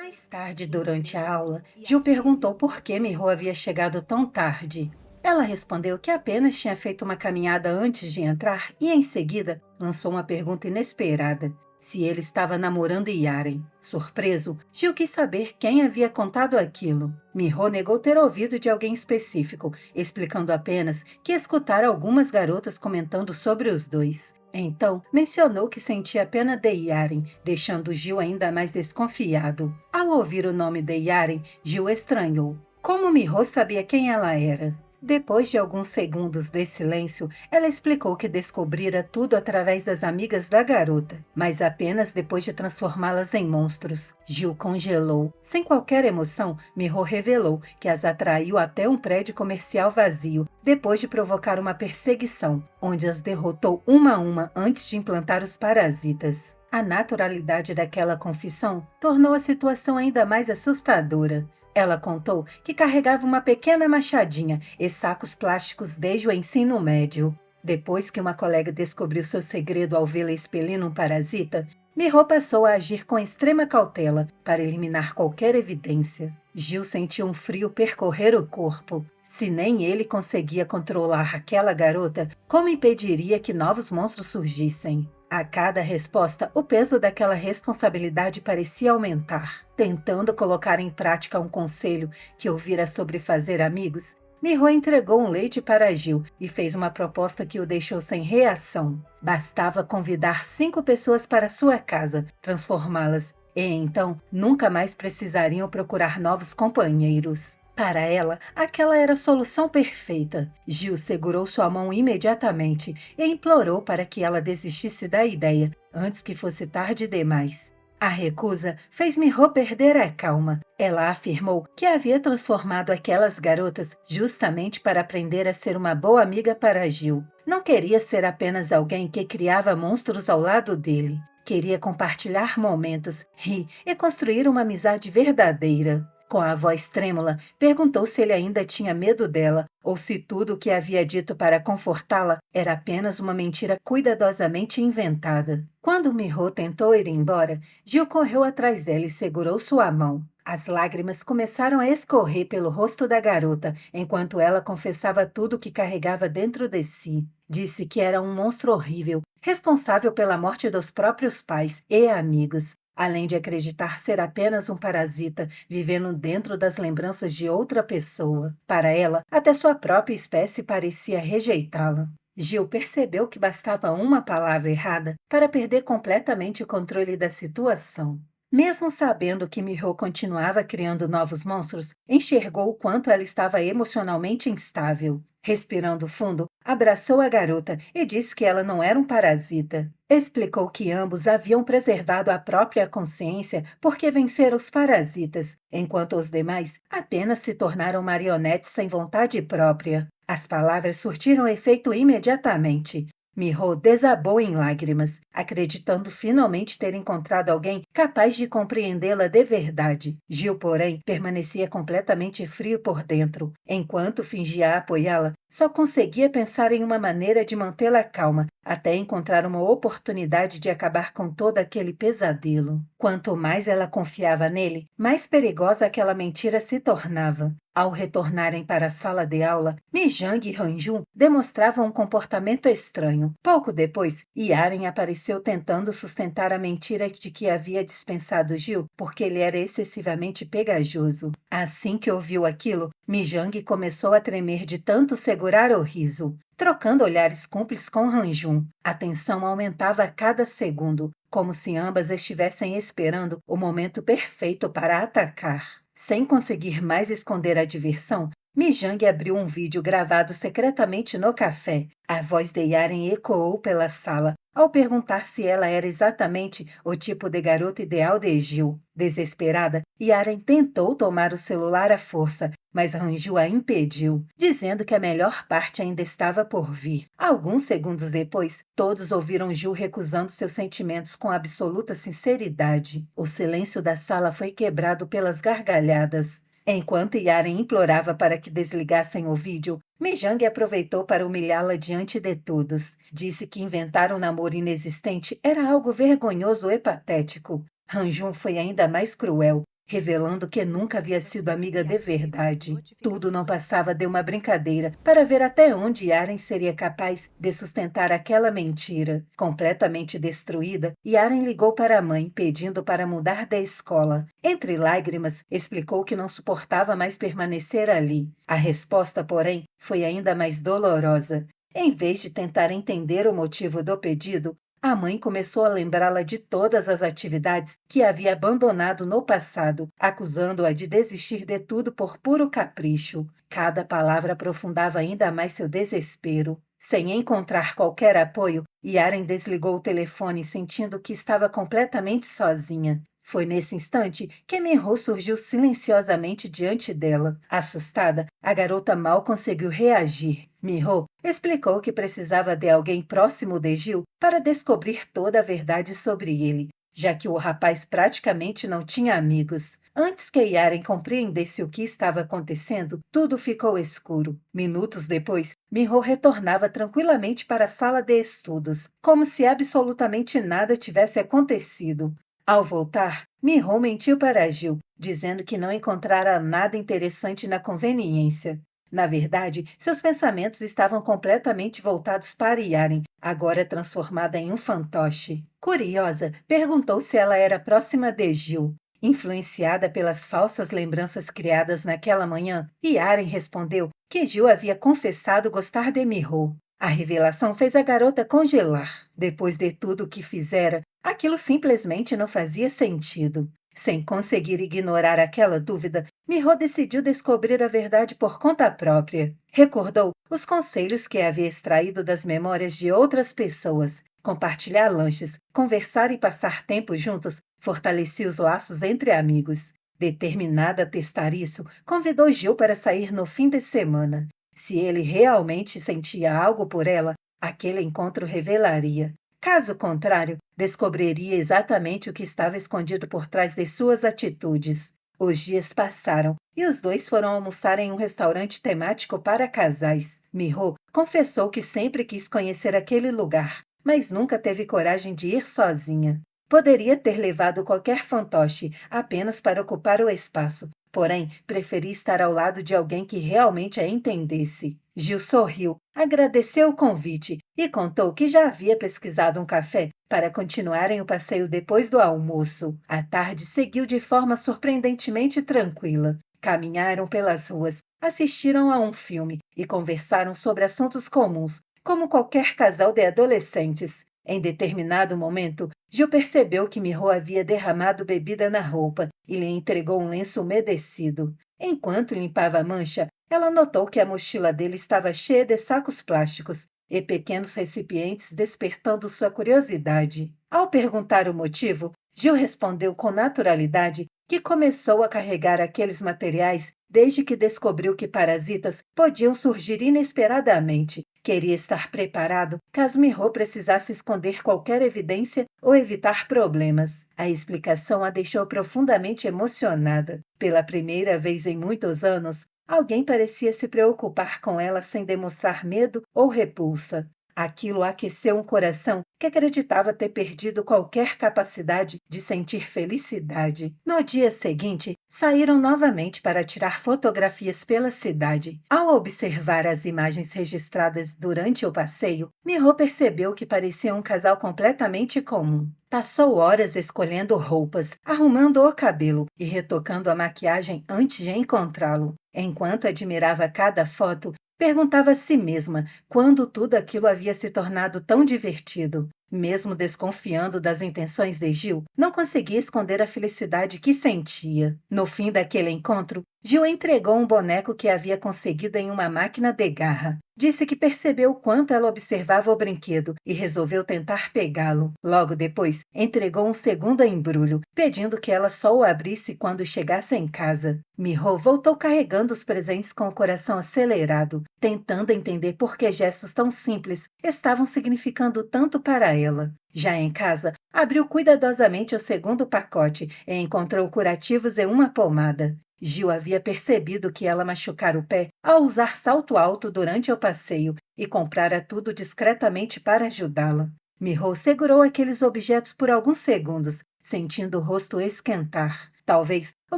Mais tarde, durante a aula, Gil perguntou por que Miho havia chegado tão tarde. Ela respondeu que apenas tinha feito uma caminhada antes de entrar e, em seguida, lançou uma pergunta inesperada: se ele estava namorando Yaren. Surpreso, Gil quis saber quem havia contado aquilo. Miho negou ter ouvido de alguém específico, explicando apenas que escutara algumas garotas comentando sobre os dois. Então, mencionou que sentia pena de Yaren, deixando Gil ainda mais desconfiado. Ao ouvir o nome de Yaren, Gil estranhou. Como Miho sabia quem ela era? Depois de alguns segundos de silêncio, ela explicou que descobrira tudo através das amigas da garota, mas apenas depois de transformá-las em monstros. Gil congelou. Sem qualquer emoção, Miho revelou que as atraiu até um prédio comercial vazio, depois de provocar uma perseguição, onde as derrotou uma a uma antes de implantar os parasitas. A naturalidade daquela confissão tornou a situação ainda mais assustadora. Ela contou que carregava uma pequena machadinha e sacos plásticos desde o ensino médio. Depois que uma colega descobriu seu segredo ao vê-la expelindo um parasita, Miho passou a agir com extrema cautela para eliminar qualquer evidência. Gil sentiu um frio percorrer o corpo. Se nem ele conseguia controlar aquela garota, como impediria que novos monstros surgissem? A cada resposta, o peso daquela responsabilidade parecia aumentar. Tentando colocar em prática um conselho que ouvira sobre fazer amigos, Miho entregou um leite para Gil e fez uma proposta que o deixou sem reação. Bastava convidar 5 pessoas para sua casa, transformá-las, e então nunca mais precisariam procurar novos companheiros. Para ela, aquela era a solução perfeita. Gil segurou sua mão imediatamente e implorou para que ela desistisse da ideia, antes que fosse tarde demais. A recusa fez Miho perder a calma. Ela afirmou que havia transformado aquelas garotas justamente para aprender a ser uma boa amiga para Gil. Não queria ser apenas alguém que criava monstros ao lado dele. Queria compartilhar momentos, rir e construir uma amizade verdadeira. Com a voz trêmula, perguntou se ele ainda tinha medo dela ou se tudo o que havia dito para confortá-la era apenas uma mentira cuidadosamente inventada. Quando Miho tentou ir embora, Gil correu atrás dela e segurou sua mão. As lágrimas começaram a escorrer pelo rosto da garota enquanto ela confessava tudo o que carregava dentro de si. Disse que era um monstro horrível, responsável pela morte dos próprios pais e amigos, além de acreditar ser apenas um parasita vivendo dentro das lembranças de outra pessoa. Para ela, até sua própria espécie parecia rejeitá-la. Gil percebeu que bastava uma palavra errada para perder completamente o controle da situação. Mesmo sabendo que Miho continuava criando novos monstros, enxergou o quanto ela estava emocionalmente instável. Respirando fundo, abraçou a garota e disse que ela não era um parasita. Explicou que ambos haviam preservado a própria consciência porque venceram os parasitas, enquanto os demais apenas se tornaram marionetes sem vontade própria. As palavras surtiram efeito imediatamente. Miho desabou em lágrimas, acreditando finalmente ter encontrado alguém capaz de compreendê-la de verdade. Gil, porém, permanecia completamente frio por dentro. Enquanto fingia apoiá-la, só conseguia pensar em uma maneira de mantê-la calma, até encontrar uma oportunidade de acabar com todo aquele pesadelo. Quanto mais ela confiava nele, mais perigosa aquela mentira se tornava. Ao retornarem para a sala de aula, Mijang e Hanjun demonstravam um comportamento estranho. Pouco depois, Yaren apareceu tentando sustentar a mentira de que havia dispensado Gil porque ele era excessivamente pegajoso. Assim que ouviu aquilo, Mijang começou a tremer de tanto segurar o riso. Trocando olhares cúmplices com Hanjun, a tensão aumentava a cada segundo, como se ambas estivessem esperando o momento perfeito para atacar. Sem conseguir mais esconder a diversão, Mijang abriu um vídeo gravado secretamente no café. A voz de Yaren ecoou pela sala ao perguntar se ela era exatamente o tipo de garota ideal de Gil. Desesperada, Yaren tentou tomar o celular à força, mas Hanju a impediu, dizendo que a melhor parte ainda estava por vir. Alguns segundos depois, todos ouviram Gil recusando seus sentimentos com absoluta sinceridade. O silêncio da sala foi quebrado pelas gargalhadas. Enquanto Yaren implorava para que desligassem o vídeo, Mijang aproveitou para humilhá-la diante de todos. Disse que inventar um namoro inexistente era algo vergonhoso e patético. Hanjun foi ainda mais cruel. revelando que nunca havia sido amiga de verdade. Tudo não passava de uma brincadeira para ver até onde Yaren seria capaz de sustentar aquela mentira. Completamente destruída, Yaren ligou para a mãe, pedindo para mudar da escola. Entre lágrimas, explicou que não suportava mais permanecer ali. A resposta, porém, foi ainda mais dolorosa. Em vez de tentar entender o motivo do pedido, a mãe começou a lembrá-la de todas as atividades que havia abandonado no passado, acusando-a de desistir de tudo por puro capricho. Cada palavra aprofundava ainda mais seu desespero. Sem encontrar qualquer apoio, Yaren desligou o telefone, sentindo que estava completamente sozinha. Foi nesse instante que Minho surgiu silenciosamente diante dela. Assustada, a garota mal conseguiu reagir. Minho explicou que precisava de alguém próximo de Gil para descobrir toda a verdade sobre ele, já que o rapaz praticamente não tinha amigos. Antes que Yaren compreendesse o que estava acontecendo, tudo ficou escuro. Minutos depois, Minho retornava tranquilamente para a sala de estudos, como se absolutamente nada tivesse acontecido. Ao voltar, Minho mentiu para Gil, dizendo que não encontrara nada interessante na conveniência. Na verdade, seus pensamentos estavam completamente voltados para Yaren, agora transformada em um fantoche. Curiosa, perguntou se ela era próxima de Gil. Influenciada pelas falsas lembranças criadas naquela manhã, Yaren respondeu que Gil havia confessado gostar de Minho. A revelação fez a garota congelar. Depois de tudo o que fizera, aquilo simplesmente não fazia sentido. Sem conseguir ignorar aquela dúvida, Minho decidiu descobrir a verdade por conta própria. Recordou os conselhos que havia extraído das memórias de outras pessoas. Compartilhar lanches, conversar e passar tempo juntos fortalecia os laços entre amigos. Determinada a testar isso, convidou Gil para sair no fim de semana. Se ele realmente sentia algo por ela, aquele encontro revelaria. Caso contrário, descobriria exatamente o que estava escondido por trás de suas atitudes. Os dias passaram e os dois foram almoçar em um restaurante temático para casais. Minho confessou que sempre quis conhecer aquele lugar, mas nunca teve coragem de ir sozinha. Poderia ter levado qualquer fantoche apenas para ocupar o espaço, porém preferia estar ao lado de alguém que realmente a entendesse. Gil sorriu, agradeceu o convite e contou que já havia pesquisado um café para continuarem o passeio depois do almoço. A tarde seguiu de forma surpreendentemente tranquila. Caminharam pelas ruas, assistiram a um filme e conversaram sobre assuntos comuns, como qualquer casal de adolescentes. Em determinado momento, Gil percebeu que Minho havia derramado bebida na roupa e lhe entregou um lenço umedecido. Enquanto limpava a mancha, ela notou que a mochila dele estava cheia de sacos plásticos e pequenos recipientes, despertando sua curiosidade. Ao perguntar o motivo, Gil respondeu com naturalidade que começou a carregar aqueles materiais desde que descobriu que parasitas podiam surgir inesperadamente. Queria estar preparado caso Minho precisasse esconder qualquer evidência ou evitar problemas. A explicação a deixou profundamente emocionada. Pela primeira vez em muitos anos, alguém parecia se preocupar com ela sem demonstrar medo ou repulsa. Aquilo aqueceu um coração que acreditava ter perdido qualquer capacidade de sentir felicidade. No dia seguinte, saíram novamente para tirar fotografias pela cidade. Ao observar as imagens registradas durante o passeio, Minho percebeu que parecia um casal completamente comum. Passou horas escolhendo roupas, arrumando o cabelo e retocando a maquiagem antes de encontrá-lo. Enquanto admirava cada foto, perguntava a si mesma quando tudo aquilo havia se tornado tão divertido. Mesmo desconfiando das intenções de Gil, não conseguia esconder a felicidade que sentia. No fim daquele encontro, Gil entregou um boneco que havia conseguido em uma máquina de garra. Disse que percebeu o quanto ela observava o brinquedo e resolveu tentar pegá-lo. Logo depois, entregou um segundo embrulho, pedindo que ela só o abrisse quando chegasse em casa. Minho voltou carregando os presentes com o coração acelerado, tentando entender por que gestos tão simples estavam significando tanto para ela. Já em casa, abriu cuidadosamente o segundo pacote e encontrou curativos e uma pomada. Gil havia percebido que ela machucara o pé ao usar salto alto durante o passeio e comprara tudo discretamente para ajudá-la. Minho segurou aqueles objetos por alguns segundos, sentindo o rosto esquentar. Talvez o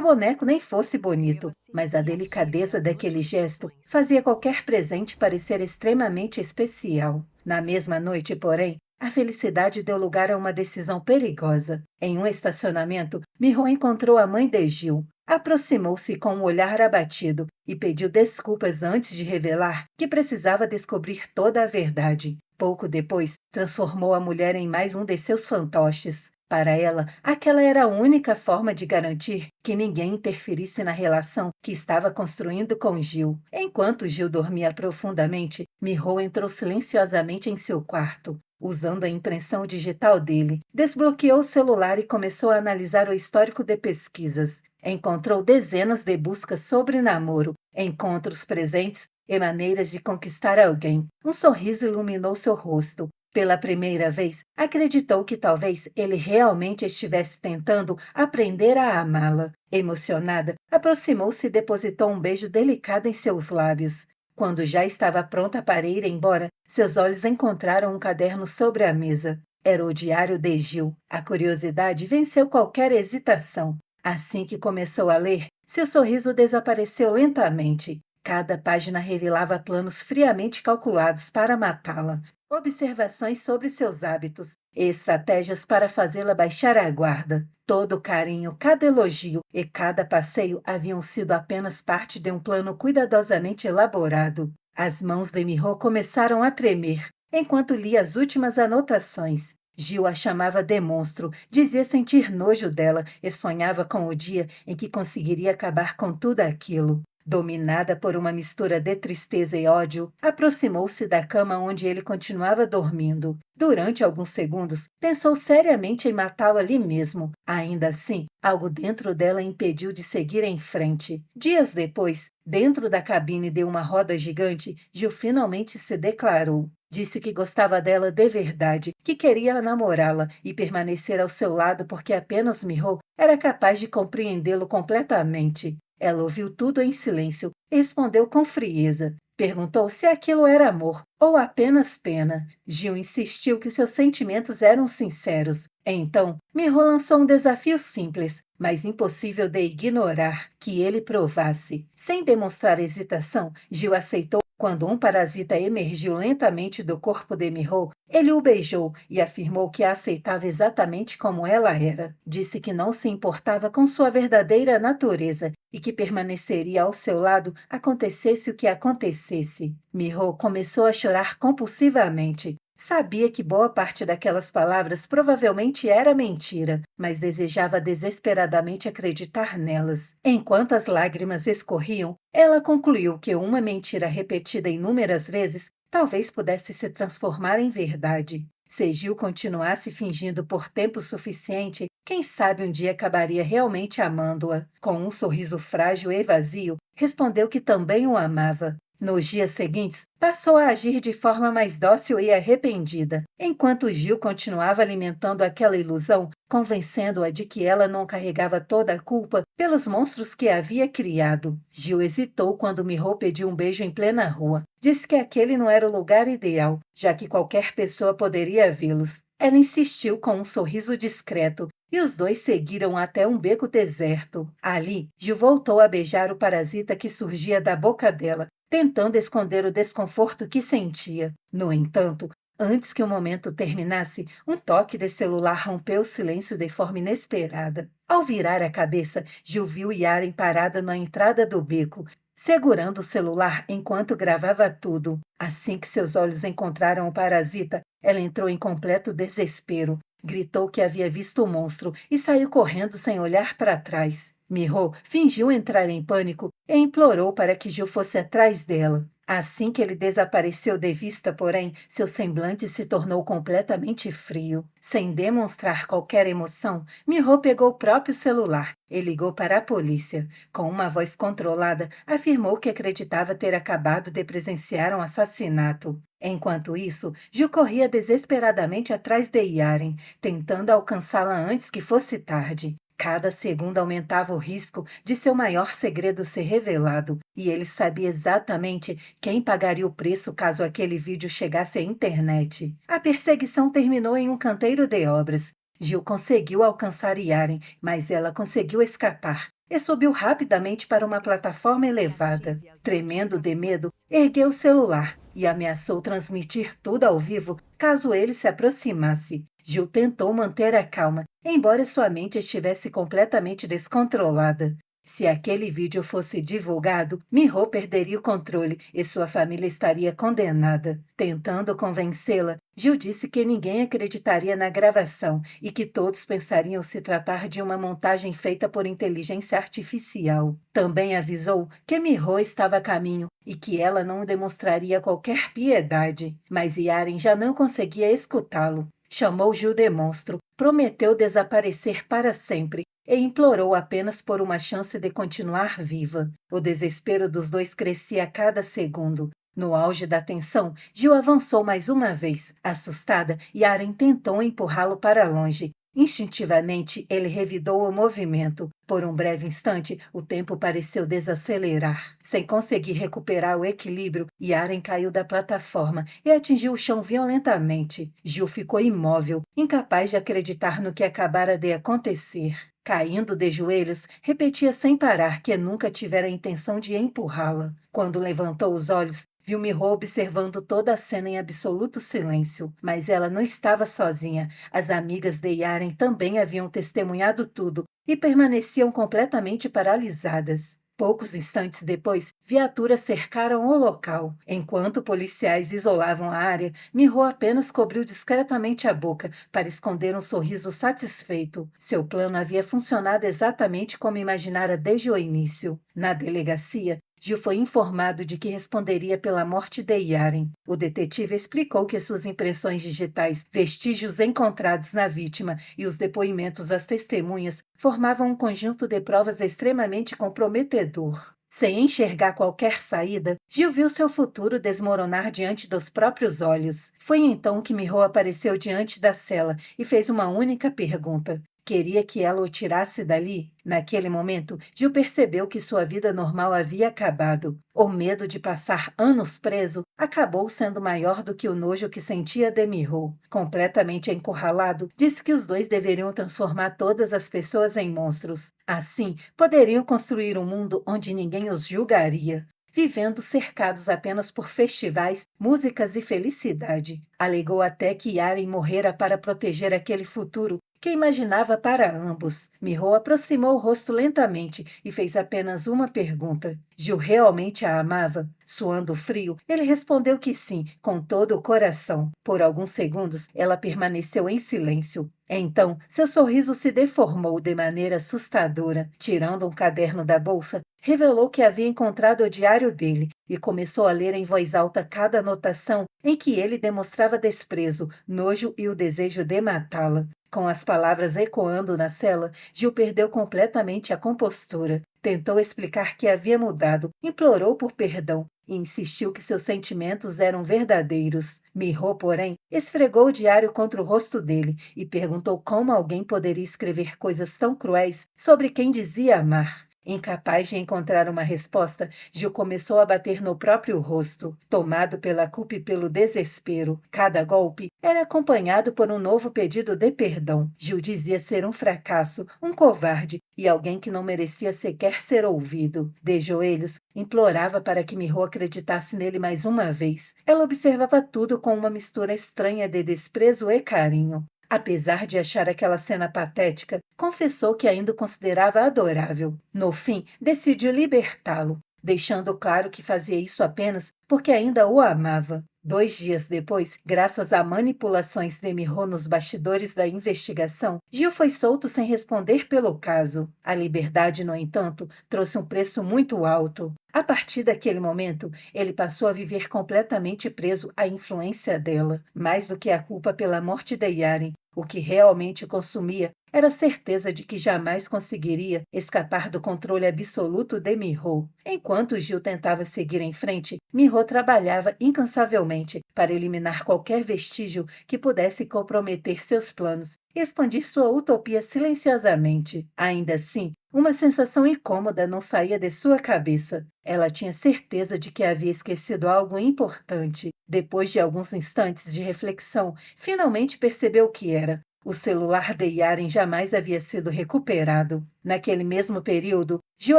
boneco nem fosse bonito, mas a delicadeza daquele gesto fazia qualquer presente parecer extremamente especial. Na mesma noite, porém, a felicidade deu lugar a uma decisão perigosa. Em um estacionamento, Miho encontrou a mãe de Gil. Aproximou-se com um olhar abatido e pediu desculpas antes de revelar que precisava descobrir toda a verdade. Pouco depois, transformou a mulher em mais um de seus fantoches. Para ela, aquela era a única forma de garantir que ninguém interferisse na relação que estava construindo com Gil. Enquanto Gil dormia profundamente, Miho entrou silenciosamente em seu quarto. Usando a impressão digital dele, desbloqueou o celular e começou a analisar o histórico de pesquisas. Encontrou dezenas de buscas sobre namoro, encontros presentes e maneiras de conquistar alguém. Um sorriso iluminou seu rosto. Pela primeira vez, acreditou que talvez ele realmente estivesse tentando aprender a amá-la. Emocionada, aproximou-se e depositou um beijo delicado em seus lábios. Quando já estava pronta para ir embora, seus olhos encontraram um caderno sobre a mesa. Era o diário de Gil. A curiosidade venceu qualquer hesitação. Assim que começou a ler, seu sorriso desapareceu lentamente. Cada página revelava planos friamente calculados para matá-la, observações sobre seus hábitos e estratégias para fazê-la baixar a guarda. Todo o carinho, cada elogio e cada passeio haviam sido apenas parte de um plano cuidadosamente elaborado. As mãos de Miho começaram a tremer enquanto lia as últimas anotações. Gil a chamava de monstro, dizia sentir nojo dela e sonhava com o dia em que conseguiria acabar com tudo aquilo. Dominada por uma mistura de tristeza e ódio, aproximou-se da cama onde ele continuava dormindo. Durante alguns segundos, pensou seriamente em matá-lo ali mesmo. Ainda assim, algo dentro dela impediu de seguir em frente. Dias depois, dentro da cabine de uma roda gigante, Gil finalmente se declarou. Disse que gostava dela de verdade, que queria namorá-la e permanecer ao seu lado porque apenas Miho era capaz de compreendê-lo completamente. Ela ouviu tudo em silêncio e respondeu com frieza. Perguntou se aquilo era amor ou apenas pena. Gil insistiu que seus sentimentos eram sinceros. Então, Miho lançou um desafio simples, mas impossível de ignorar, que ele provasse. Sem demonstrar hesitação, Gil aceitou. Quando um parasita emergiu lentamente do corpo de Miho, ele o beijou e afirmou que a aceitava exatamente como ela era. Disse que não se importava com sua verdadeira natureza e que permaneceria ao seu lado acontecesse o que acontecesse. Miho começou a chorar compulsivamente. Sabia que boa parte daquelas palavras provavelmente era mentira, mas desejava desesperadamente acreditar nelas. Enquanto as lágrimas escorriam, ela concluiu que uma mentira repetida inúmeras vezes talvez pudesse se transformar em verdade. Se Gil continuasse fingindo por tempo suficiente, quem sabe um dia acabaria realmente amando-a. Com um sorriso frágil e vazio, respondeu que também o amava. Nos dias seguintes, passou a agir de forma mais dócil e arrependida, enquanto Gil continuava alimentando aquela ilusão, convencendo-a de que ela não carregava toda a culpa pelos monstros que havia criado. Gil hesitou quando Miho pediu um beijo em plena rua. Disse que aquele não era o lugar ideal, já que qualquer pessoa poderia vê-los. Ela insistiu com um sorriso discreto, e os dois seguiram até um beco deserto. Ali, Gil voltou a beijar o parasita que surgia da boca dela, tentando esconder o desconforto que sentia. No entanto, antes que o momento terminasse, um toque de celular rompeu o silêncio de forma inesperada. Ao virar a cabeça, Gil viu Yaren parada na entrada do beco, segurando o celular enquanto gravava tudo. Assim que seus olhos encontraram o parasita, ela entrou em completo desespero. Gritou que havia visto o monstro e saiu correndo sem olhar para trás. Miho fingiu entrar em pânico e implorou para que Gil fosse atrás dela. Assim que ele desapareceu de vista, porém, seu semblante se tornou completamente frio. Sem demonstrar qualquer emoção, Miho pegou o próprio celular e ligou para a polícia. Com uma voz controlada, afirmou que acreditava ter acabado de presenciar um assassinato. Enquanto isso, Gil corria desesperadamente atrás de Yaren, tentando alcançá-la antes que fosse tarde. Cada segundo aumentava o risco de seu maior segredo ser revelado, e ele sabia exatamente quem pagaria o preço caso aquele vídeo chegasse à internet. A perseguição terminou em um canteiro de obras. Gil conseguiu alcançar Yaren, mas ela conseguiu escapar e subiu rapidamente para uma plataforma elevada. Tremendo de medo, ergueu o celular e ameaçou transmitir tudo ao vivo caso ele se aproximasse. Gil tentou manter a calma, embora sua mente estivesse completamente descontrolada. Se aquele vídeo fosse divulgado, Miho perderia o controle e sua família estaria condenada. Tentando convencê-la, Gil disse que ninguém acreditaria na gravação e que todos pensariam se tratar de uma montagem feita por inteligência artificial. Também avisou que Miho estava a caminho e que ela não demonstraria qualquer piedade. Mas Yaren já não conseguia escutá-lo. Chamou Gil de monstro, prometeu desaparecer para sempre e implorou apenas por uma chance de continuar viva. O desespero dos dois crescia a cada segundo. No auge da tensão, Gil avançou mais uma vez. Assustada, Yaren tentou empurrá-lo para longe. Instintivamente, ele revidou o movimento. Por um breve instante, o tempo pareceu desacelerar. Sem conseguir recuperar o equilíbrio, Yaren caiu da plataforma e atingiu o chão violentamente. Gil ficou imóvel, incapaz de acreditar no que acabara de acontecer. Caindo de joelhos, repetia sem parar que nunca tivera a intenção de empurrá-la. Quando levantou os olhos, viu Miho observando toda a cena em absoluto silêncio. Mas ela não estava sozinha. As amigas de Yaren também haviam testemunhado tudo e permaneciam completamente paralisadas. Poucos instantes depois, viaturas cercaram o local. Enquanto policiais isolavam a área, Miho apenas cobriu discretamente a boca para esconder um sorriso satisfeito. Seu plano havia funcionado exatamente como imaginara desde o início. Na delegacia, Gil foi informado de que responderia pela morte de Yaren. O detetive explicou que suas impressões digitais, vestígios encontrados na vítima e os depoimentos das testemunhas formavam um conjunto de provas extremamente comprometedor. Sem enxergar qualquer saída, Gil viu seu futuro desmoronar diante dos próprios olhos. Foi então que Miho apareceu diante da cela e fez uma única pergunta. Queria que ela o tirasse dali? Naquele momento, Gil percebeu que sua vida normal havia acabado. O medo de passar anos preso acabou sendo maior do que o nojo que sentia de Miho. Completamente encurralado, disse que os dois deveriam transformar todas as pessoas em monstros. Assim, poderiam construir um mundo onde ninguém os julgaria, vivendo cercados apenas por festivais, músicas e felicidade. Alegou até que Yaren morrera para proteger aquele futuro que imaginava para ambos. Miho aproximou o rosto lentamente e fez apenas uma pergunta. Gil realmente a amava? Suando frio, ele respondeu que sim, com todo o coração. Por alguns segundos, ela permaneceu em silêncio. Então, seu sorriso se deformou de maneira assustadora. Tirando um caderno da bolsa, revelou que havia encontrado o diário dele e começou a ler em voz alta cada anotação em que ele demonstrava desprezo, nojo e o desejo de matá-la. Com as palavras ecoando na cela, Gil perdeu completamente a compostura. Tentou explicar que havia mudado, implorou por perdão e insistiu que seus sentimentos eram verdadeiros. Miho, porém, esfregou o diário contra o rosto dele e perguntou como alguém poderia escrever coisas tão cruéis sobre quem dizia amar. Incapaz de encontrar uma resposta, Gil começou a bater no próprio rosto, tomado pela culpa e pelo desespero. Cada golpe era acompanhado por um novo pedido de perdão. Gil dizia ser um fracasso, um covarde e alguém que não merecia sequer ser ouvido. De joelhos, implorava para que Miho acreditasse nele mais uma vez. Ela observava tudo com uma mistura estranha de desprezo e carinho. Apesar de achar aquela cena patética, confessou que ainda o considerava adorável. No fim, decidiu libertá-lo, deixando claro que fazia isso apenas porque ainda o amava. 2 dias depois, graças a manipulações de Miho nos bastidores da investigação, Gil foi solto sem responder pelo caso. A liberdade, no entanto, trouxe um preço muito alto. A partir daquele momento, ele passou a viver completamente preso à influência dela. Mais do que a culpa pela morte de Yaren, o que realmente consumia era a certeza de que jamais conseguiria escapar do controle absoluto de Miho. Enquanto Gil tentava seguir em frente, Miho trabalhava incansavelmente para eliminar qualquer vestígio que pudesse comprometer seus planos e expandir sua utopia silenciosamente. Ainda assim, uma sensação incômoda não saía de sua cabeça. Ela tinha certeza de que havia esquecido algo importante. Depois de alguns instantes de reflexão, finalmente percebeu o que era. O celular de Yaren jamais havia sido recuperado. Naquele mesmo período, Gil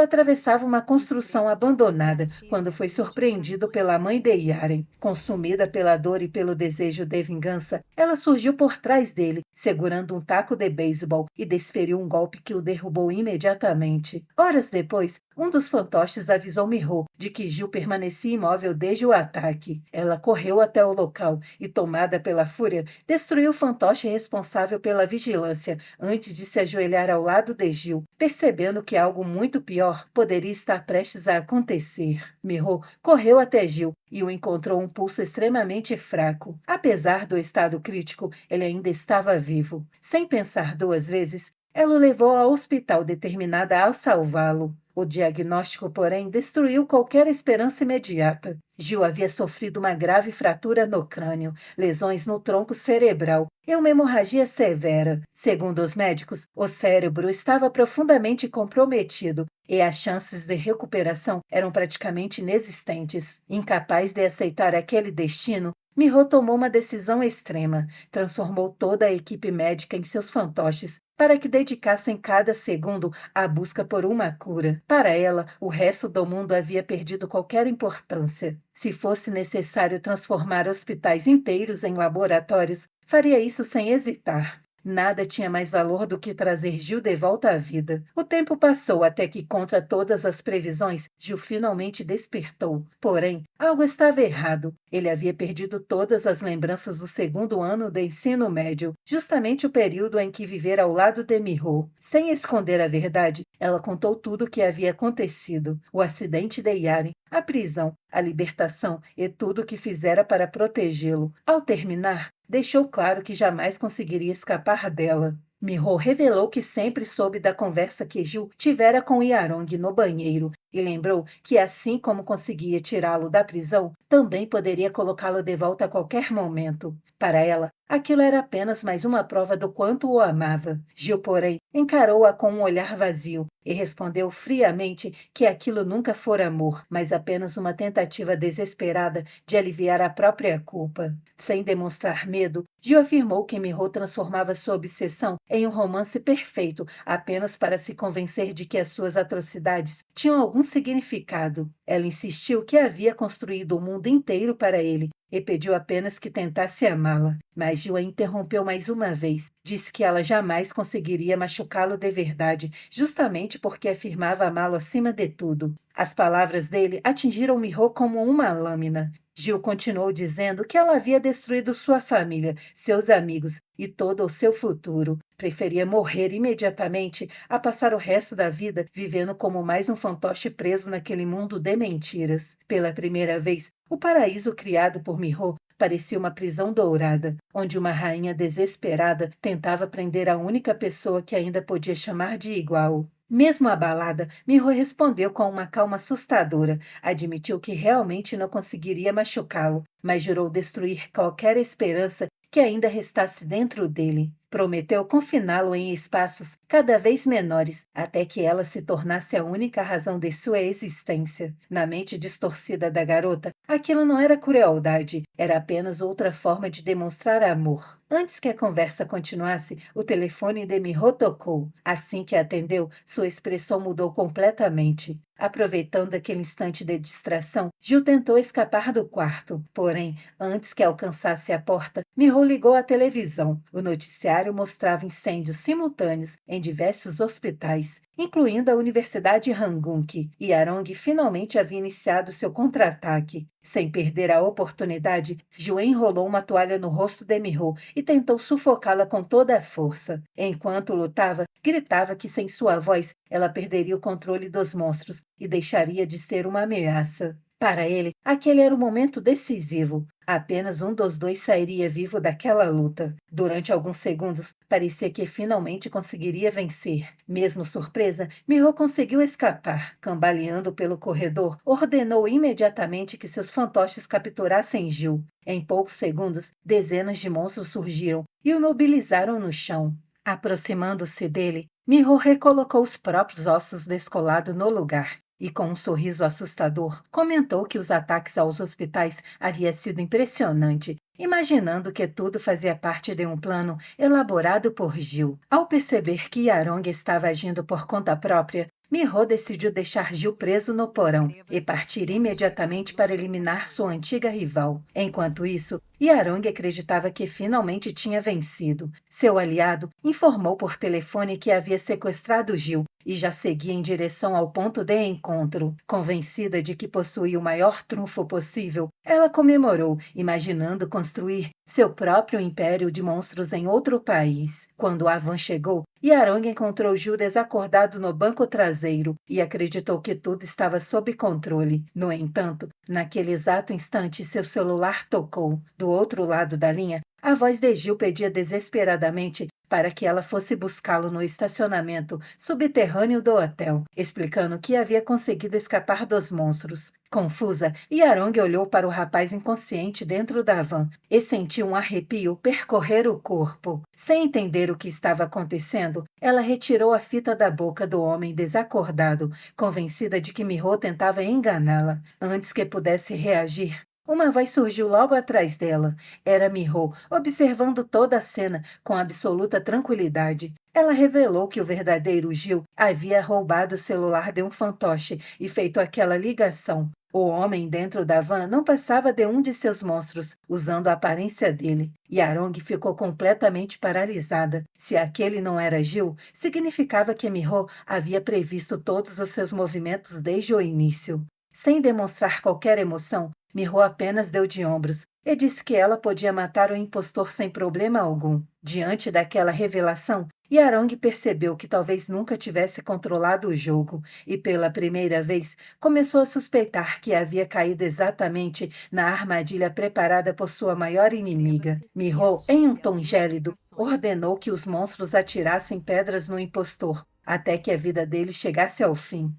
atravessava uma construção abandonada quando foi surpreendido pela mãe de Yaren. Consumida pela dor e pelo desejo de vingança, ela surgiu por trás dele, segurando um taco de beisebol e desferiu um golpe que o derrubou imediatamente. Horas depois, um dos fantoches avisou Miho de que Gil permanecia imóvel desde o ataque. Ela correu até o local e, tomada pela fúria, destruiu o fantoche responsável pela vigilância antes de se ajoelhar ao lado de Gil, percebendo que algo muito pior poderia estar prestes a acontecer. Miho correu até Gil e o encontrou um pulso extremamente fraco. Apesar do estado crítico, ele ainda estava vivo. Sem pensar duas vezes, ela o levou ao hospital determinada a salvá-lo. O diagnóstico, porém, destruiu qualquer esperança imediata. Gil havia sofrido uma grave fratura no crânio, lesões no tronco cerebral e uma hemorragia severa. Segundo os médicos, o cérebro estava profundamente comprometido e as chances de recuperação eram praticamente inexistentes. Incapaz de aceitar aquele destino, Miho tomou uma decisão extrema. Transformou toda a equipe médica em seus fantoches para que dedicassem cada segundo à busca por uma cura. Para ela, o resto do mundo havia perdido qualquer importância. Se fosse necessário transformar hospitais inteiros em laboratórios, faria isso sem hesitar. Nada tinha mais valor do que trazer Gil de volta à vida. O tempo passou até que, contra todas as previsões, Gil finalmente despertou. Porém, algo estava errado. Ele havia perdido todas as lembranças do segundo ano de ensino médio, justamente o período em que vivera ao lado de Miho. Sem esconder a verdade, ela contou tudo o que havia acontecido. O acidente de Yaren, a prisão, a libertação e tudo o que fizera para protegê-lo. Ao terminar, deixou claro que jamais conseguiria escapar dela. Miho revelou que sempre soube da conversa que Gil tivera com Yarong no banheiro e lembrou que, assim como conseguia tirá-lo da prisão, também poderia colocá-lo de volta a qualquer momento. Para ela, aquilo era apenas mais uma prova do quanto o amava. Gil, porém, encarou-a com um olhar vazio e respondeu friamente que aquilo nunca fora amor, mas apenas uma tentativa desesperada de aliviar a própria culpa. Sem demonstrar medo, Gil afirmou que Miho transformava sua obsessão em um romance perfeito apenas para se convencer de que as suas atrocidades tinham algum significado. Ela insistiu que havia construído o mundo inteiro para ele e pediu apenas que tentasse amá-la. Mas Gil a interrompeu mais uma vez. Disse que ela jamais conseguiria machucá-lo de verdade, justamente porque afirmava amá-lo acima de tudo. As palavras dele atingiram Miho como uma lâmina. Gil continuou dizendo que ela havia destruído sua família, seus amigos e todo o seu futuro. Preferia morrer imediatamente a passar o resto da vida vivendo como mais um fantoche preso naquele mundo de mentiras. Pela primeira vez, o paraíso criado por Miho parecia uma prisão dourada, onde uma rainha desesperada tentava prender a única pessoa que ainda podia chamar de igual. Mesmo abalada, Miho respondeu com uma calma assustadora. Admitiu que realmente não conseguiria machucá-lo, mas jurou destruir qualquer esperança que ainda restasse dentro dele. Prometeu confiná-lo em espaços cada vez menores, até que ela se tornasse a única razão de sua existência. Na mente distorcida da garota, aquilo não era crueldade, era apenas outra forma de demonstrar amor. Antes que a conversa continuasse, o telefone de Miho tocou. Assim que atendeu, sua expressão mudou completamente. Aproveitando aquele instante de distração, Gil tentou escapar do quarto. Porém, antes que alcançasse a porta, Miho ligou a televisão. O noticiário mostrava incêndios simultâneos em diversos hospitais, incluindo a Universidade Rangoon-ki, e Yarong finalmente havia iniciado seu contra-ataque. Sem perder a oportunidade, Gil enrolou uma toalha no rosto de Miho e tentou sufocá-la com toda a força. Enquanto lutava, gritava que sem sua voz ela perderia o controle dos monstros e deixaria de ser uma ameaça. Para ele, aquele era o momento decisivo. Apenas um dos dois sairia vivo daquela luta. Durante alguns segundos, parecia que finalmente conseguiria vencer. Mesmo surpresa, Miho conseguiu escapar. Cambaleando pelo corredor, ordenou imediatamente que seus fantoches capturassem Gil. Em poucos segundos, dezenas de monstros surgiram e o mobilizaram no chão. Aproximando-se dele, Miho recolocou os próprios ossos descolados no lugar. E com um sorriso assustador, comentou que os ataques aos hospitais havia sido impressionante imaginando que tudo fazia parte de um plano elaborado por Gil. Ao perceber que Yarong estava agindo por conta própria, Miho decidiu deixar Gil preso no porão e partir imediatamente para eliminar sua antiga rival. Enquanto isso, Yarong acreditava que finalmente tinha vencido. Seu aliado informou por telefone que havia sequestrado Gil e já seguia em direção ao ponto de encontro. Convencida de que possuía o maior trunfo possível, ela comemorou, imaginando construir seu próprio império de monstros em outro país. Quando Avan chegou, Yarong encontrou Gil desacordado no banco traseiro e acreditou que tudo estava sob controle. No entanto, naquele exato instante, seu celular tocou. Do outro lado da linha, a voz de Gil pedia desesperadamente para que ela fosse buscá-lo no estacionamento subterrâneo do hotel, explicando que havia conseguido escapar dos monstros. Confusa, Yarong olhou para o rapaz inconsciente dentro da van e sentiu um arrepio percorrer o corpo. Sem entender o que estava acontecendo, ela retirou a fita da boca do homem desacordado, convencida de que Miho tentava enganá-la. Antes que pudesse reagir, uma voz surgiu logo atrás dela. Era Miho, observando toda a cena com absoluta tranquilidade. Ela revelou que o verdadeiro Gil havia roubado o celular de um fantoche e feito aquela ligação. O homem dentro da van não passava de um de seus monstros, usando a aparência dele. Yarong ficou completamente paralisada. Se aquele não era Gil, significava que Miho havia previsto todos os seus movimentos desde o início. Sem demonstrar qualquer emoção, Miho apenas deu de ombros e disse que ela podia matar o impostor sem problema algum. Diante daquela revelação, Yarong percebeu que talvez nunca tivesse controlado o jogo e, pela primeira vez, começou a suspeitar que havia caído exatamente na armadilha preparada por sua maior inimiga. Miho, em um tom gélido, ordenou que os monstros atirassem pedras no impostor, até que a vida dele chegasse ao fim.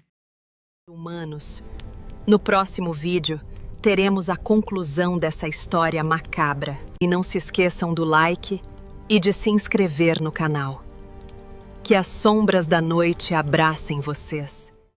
Humanos. No próximo vídeo, teremos a conclusão dessa história macabra. E não se esqueçam do like e de se inscrever no canal. Que as sombras da noite abracem vocês.